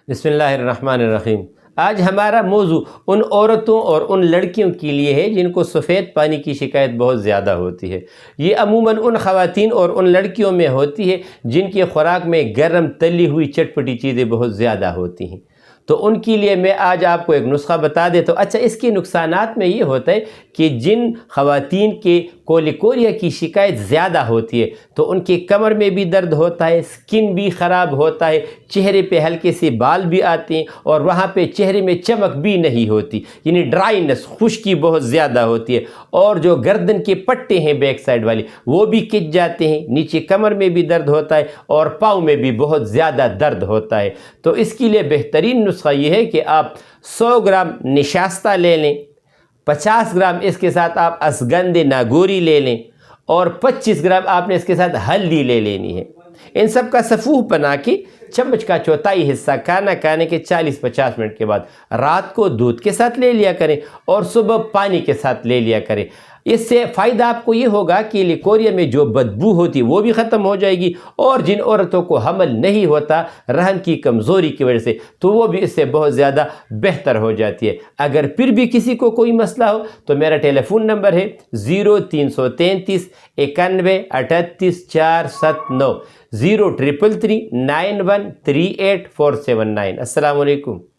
بسم اللہ الرحمن الرحیم۔ آج ہمارا موضوع ان عورتوں اور ان لڑکیوں کے لیے ہے جن کو سفید پانی کی شکایت بہت زیادہ ہوتی ہے۔ یہ عموماً ان خواتین اور ان لڑکیوں میں ہوتی ہے جن کی خوراک میں گرم تلی ہوئی چٹپٹی چیزیں بہت زیادہ ہوتی ہیں۔ تو ان کے لیے میں آج آپ کو ایک نسخہ بتا دیتا ہوں۔ اچھا، اس کے نقصانات میں یہ ہوتا ہے کہ جن خواتین کے کولیکوریا کی شکایت زیادہ ہوتی ہے تو ان کے کمر میں بھی درد ہوتا ہے، سکن بھی خراب ہوتا ہے، چہرے پہ ہلکے سے بال بھی آتے ہیں اور وہاں پہ چہرے میں چمک بھی نہیں ہوتی، یعنی ڈرائینس، خشکی بہت زیادہ ہوتی ہے، اور جو گردن کے پٹے ہیں بیک سائڈ والے وہ بھی کھچ جاتے ہیں، نیچے کمر میں بھی درد ہوتا ہے اور پاؤں میں بھی بہت زیادہ درد ہوتا ہے۔ تو اس کے لیے بہترین نسخہ یہ ہے کہ آپ 100 گرام نشاستہ لے لیں، 50 گرام اس کے ساتھ آپ اسگندھ ناگوری لے لیں اور 25 گرام آپ نے اس کے ساتھ ہلدی لے لینی ہے۔ ان سب کا سفوح بنا کے چمچ کا چوتھائی حصہ کھانا کھانے کے 40-50 منٹ کے بعد رات کو دودھ کے ساتھ لے لیا کریں اور صبح پانی کے ساتھ لے لیا کریں۔ اس سے فائدہ آپ کو یہ ہوگا کہ لیکوریا میں جو بدبو ہوتی وہ بھی ختم ہو جائے گی، اور جن عورتوں کو حمل نہیں ہوتا رحم کی کمزوری کی وجہ سے تو وہ بھی اس سے بہت زیادہ بہتر ہو جاتی ہے۔ اگر پھر بھی کسی کو کوئی مسئلہ ہو تو میرا ٹیلی فون نمبر ہے 0333 91 38 479 03339138479۔ السلام علیکم۔